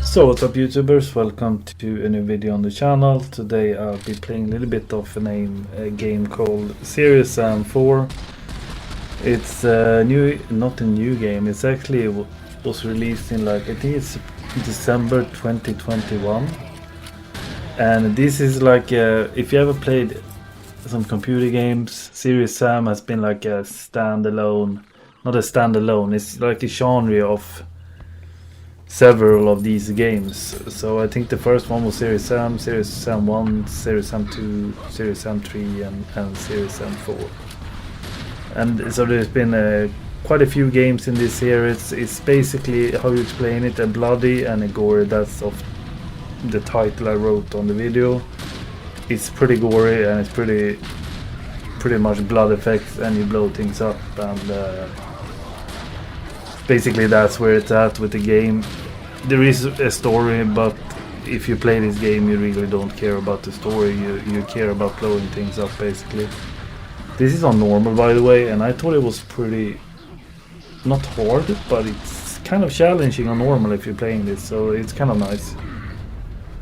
So what's up YouTubers, welcome to a new video on the channel. Today I'll be playing a little bit of a game called Serious Sam 4. It's not a new game, it's actually was released in I think it's December 2021. And this is if you ever played some computer games, Serious Sam has been like a standalone, not a standalone, it's like a genre of several of these games. So I think the first one was Serious Sam 1, Serious Sam 2, Serious Sam 3 and Serious Sam 4. And so there's been quite a few games in this series. It's basically, how you explain it, a bloody and a gory. That's of the title I wrote on the video. It's pretty gory and it's pretty much blood effects and you blow things up, and basically that's where it's at with the game. There is a story, but if you play this game you really don't care about the story, you care about blowing things up basically. This is on normal, by the way, and I thought it was pretty, not hard, but it's kind of challenging on normal if you're playing this, so it's kind of nice.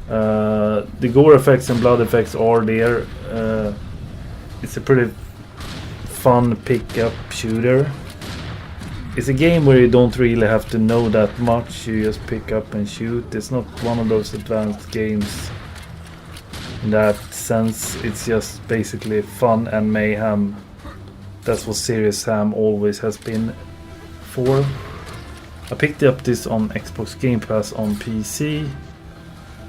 The gore effects and blood effects are there. It's a pretty fun pick-up shooter. It's a game where you don't really have to know that much, you just pick up and shoot. It's not one of those advanced games in that sense. It's just basically fun and mayhem. That's what Serious Sam always has been for. I picked up this on Xbox Game Pass on PC,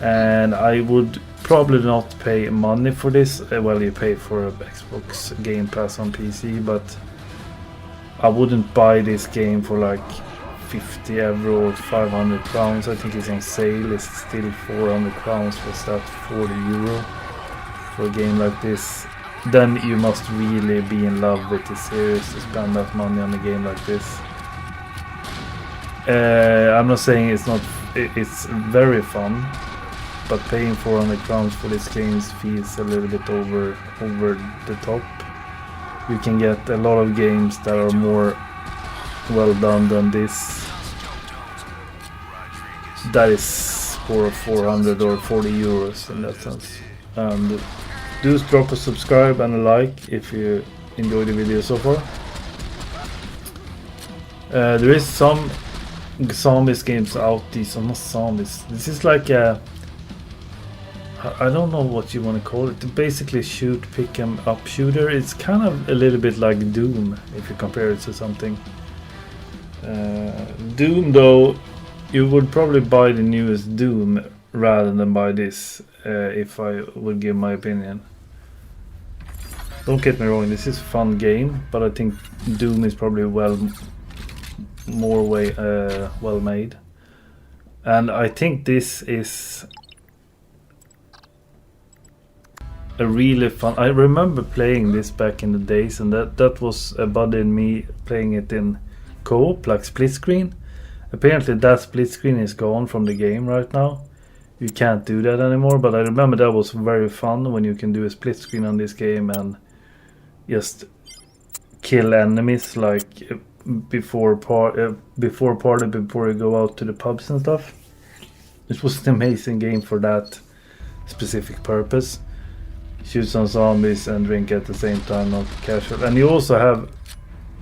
and I would probably not pay money for this. Well, you pay for Xbox Game Pass on PC, but I wouldn't buy this game for like 50 euro or 500 crowns. I think it's on sale. It's still 400 crowns. What's that? 40 euro for a game like this. Then you must really be in love with the series to spend that money on a game like this. I'm not saying it's not. It's very fun, but paying 400 crowns for this game feels a little bit over the top. You can get a lot of games that are more well done than this. That is for 400 or 40 euros in that sense. And do drop a subscribe and a like if you enjoyed the video so far. There is some zombies games out. These are not zombies. This is like a, I don't know what you want to call it. Basically shoot, pick 'em up shooter. It's kind of a little bit like Doom if you compare it to something. Doom though, you would probably buy the newest Doom rather than buy this, if I would give my opinion. Don't get me wrong, this is a fun game, but I think Doom is probably well made. And I think this is a really fun. I remember playing this back in the days, and that was a buddy and me playing it in co-op, like split screen. Apparently that split screen is gone from the game right now. You can't do that anymore, but I remember that was very fun when you can do a split screen on this game and just kill enemies like before you go out to the pubs and stuff. It was an amazing game for that specific purpose. Shoot some zombies and drink at the same time, not casual. And you also have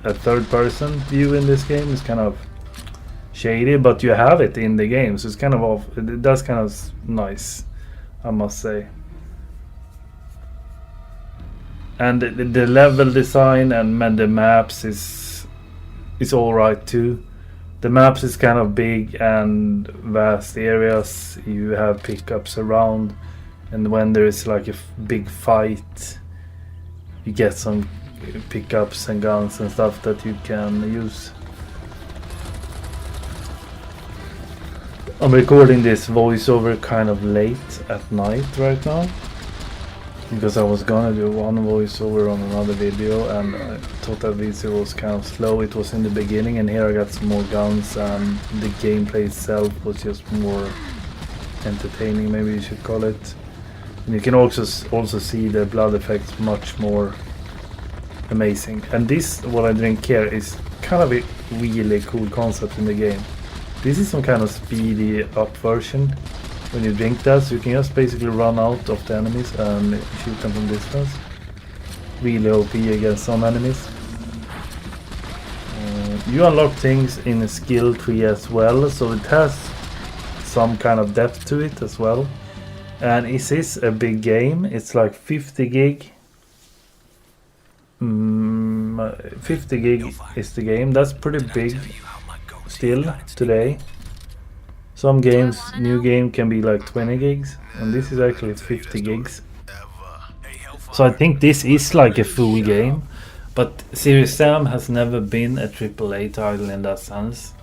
a third-person view in this game. It's kind of shady, but you have it in the game, so it's kind of off. That's kind of nice, I must say. And the level design and the maps is all right too. The maps is kind of big and vast areas. You have pickups around. And when there is like a big fight, you get some pickups and guns and stuff that you can use. I'm recording this voiceover kind of late at night right now, because I was gonna do one voiceover on another video and I thought that video was kind of slow. It was in the beginning, and here I got some more guns, and the gameplay itself was just more entertaining, maybe you should call it. And you can also see the blood effects much more amazing. And this, what I drink here, is kind of a really cool concept in the game. This is some kind of speedy up version. When you drink that, so you can just basically run out of the enemies and shoot them from distance. Really OP against some enemies. You unlock things in a skill tree as well, so it has some kind of depth to it as well. And it is a big game. It's like 50 gig. 50 gig is the game. That's pretty big still today. Some games, new game can be like 20 gigs, and this is actually 50 gigs. So I think this is like a full game, but Serious Sam has never been a AAA title in that sense.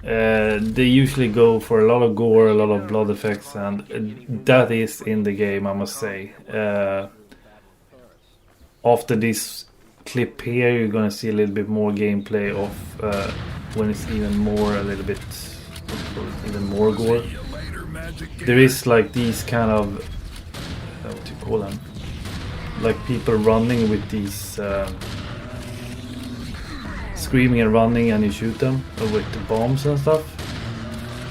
They usually go for a lot of gore, a lot of blood effects, and that is in the game, I must say. After this clip here, you're gonna see a little bit more gameplay of when it's even more a little bit, even more gore. There is like these kind of, what do you call them? Like people running with these screaming and running, and you shoot them with the bombs and stuff,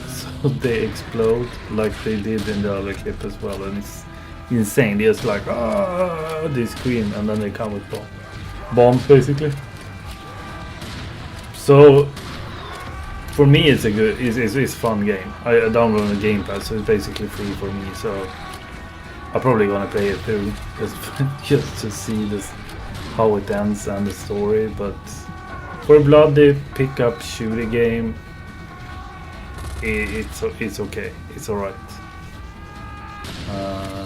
so they explode like they did in the other clip as well, and it's insane. They're just like, ah, they scream and then they come with bombs basically. So for me it's a good, it's fun game. I downloaded the Game Pass, so it's basically free for me, so I'm probably gonna play it through just to see this, how it ends and the story. But for a bloody pick-up shooter game, it's okay, it's alright.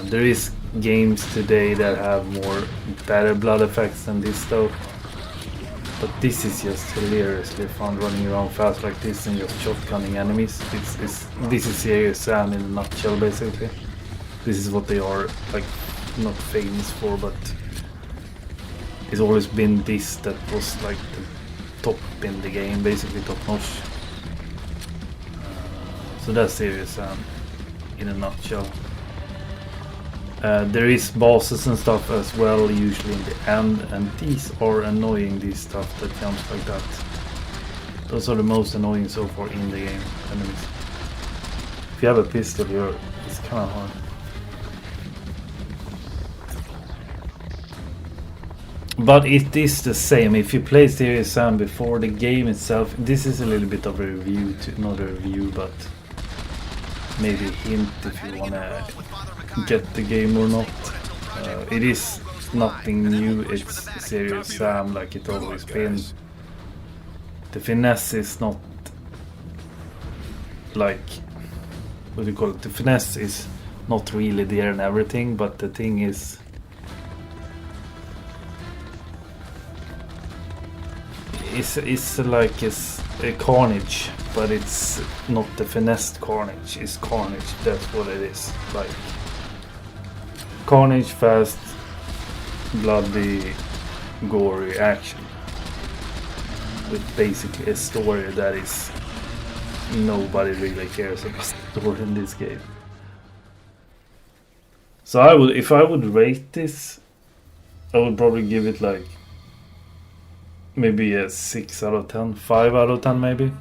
There is games today that have more better blood effects than this though. But this is just hilariously fun, running around fast like this and just shotgunning enemies. This is Serious Sam in a nutshell basically. This is what they are, like, not famous for, but it's always been this that was like the top in the game, basically top notch. So that's Serious Sam in a nutshell. There is bosses and stuff as well, usually in the end, and these are annoying, these stuff that jumps like that. Those are the most annoying so far in the game, enemies. If you have a pistol here, it's kind of hard. But it is the same. If you play Serious Sam before, the game itself, this is a little bit of a review, not a review, but maybe a hint if you wanna get the game or not. It is nothing new, it's Serious Sam like it always been. The finesse is not like, what do you call it? The finesse is not really there and everything, but the thing is, it's like it's a carnage, but it's not the finessed carnage, it's carnage, that's what it is. Like carnage, fast, bloody, gory action with basically a story that is, nobody really cares about the story in this game. So I would, if I would rate this, I would probably give it like maybe a 6 out of 10, 5 out of 10 maybe.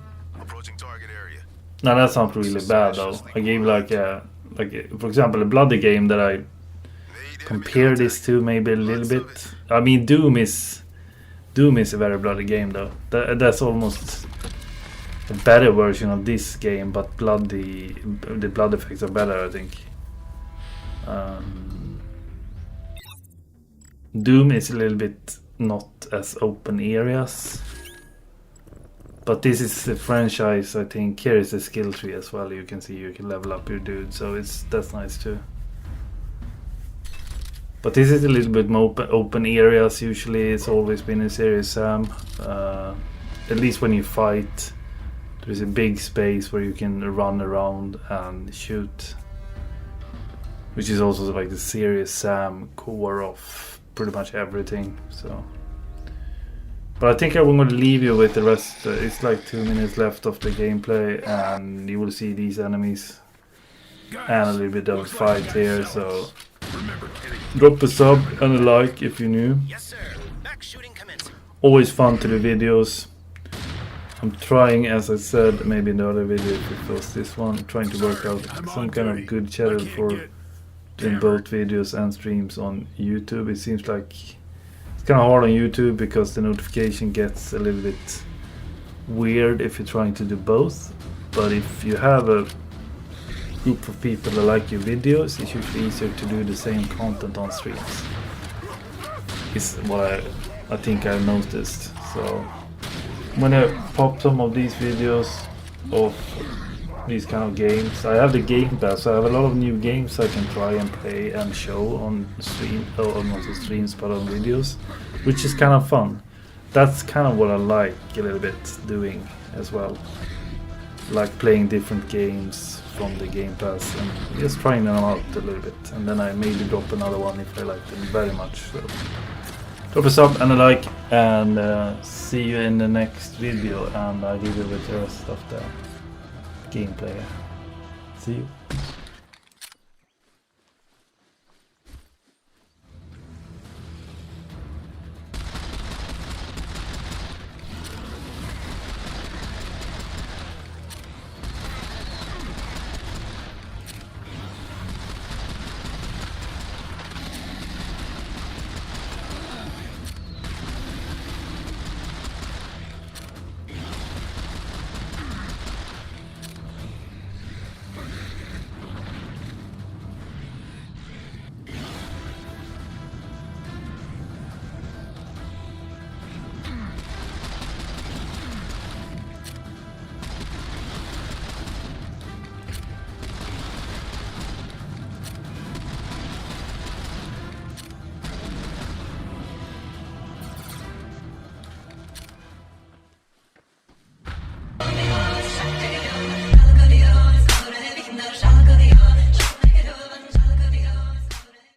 Approaching target area. Now that's not really bad though. I gave like for example a bloody game that I compare this to maybe a little bit. I mean Doom is a very bloody game though. That's almost a better version of this game, but the blood effects are better, I think. Doom is a little bit not as open areas, but this is the franchise. I think here is a skill tree as well. You can see you can level up your dude, so that's nice too. But this is a little bit more open areas. Usually it's always been in Serious Sam. At least when you fight, there's a big space where you can run around and shoot, which is also like the Serious Sam core of pretty much everything. So, but I think I'm going to leave you with the rest. It's like 2 minutes left of the gameplay, and you will see these enemies and a little bit of a fight here. So drop a sub and a like if you're new. Yes, sir. Back shooting commencing. Always fun to do videos. I'm trying, as I said, maybe in the other video, if it was this one, trying to work out some kind of good channel for doing both videos and streams on YouTube. It seems like it's kind of hard on YouTube because the notification gets a little bit weird if you're trying to do both. But if you have a group of people that like your videos, it's usually easier to do the same content on streams. Is what I think I've noticed. So I'm gonna pop some of these videos of these kind of games. I have the Game Pass, so I have a lot of new games I can try and play and show on stream, or not on streams, but on videos, which is kind of fun. That's kind of what I like a little bit doing as well. Like playing different games from the Game Pass and just trying them out a little bit. And then I maybe drop another one if I like them very much. So drop a sub and a like, and see you in the next video, and I leave you with the rest of the gameplay. See you.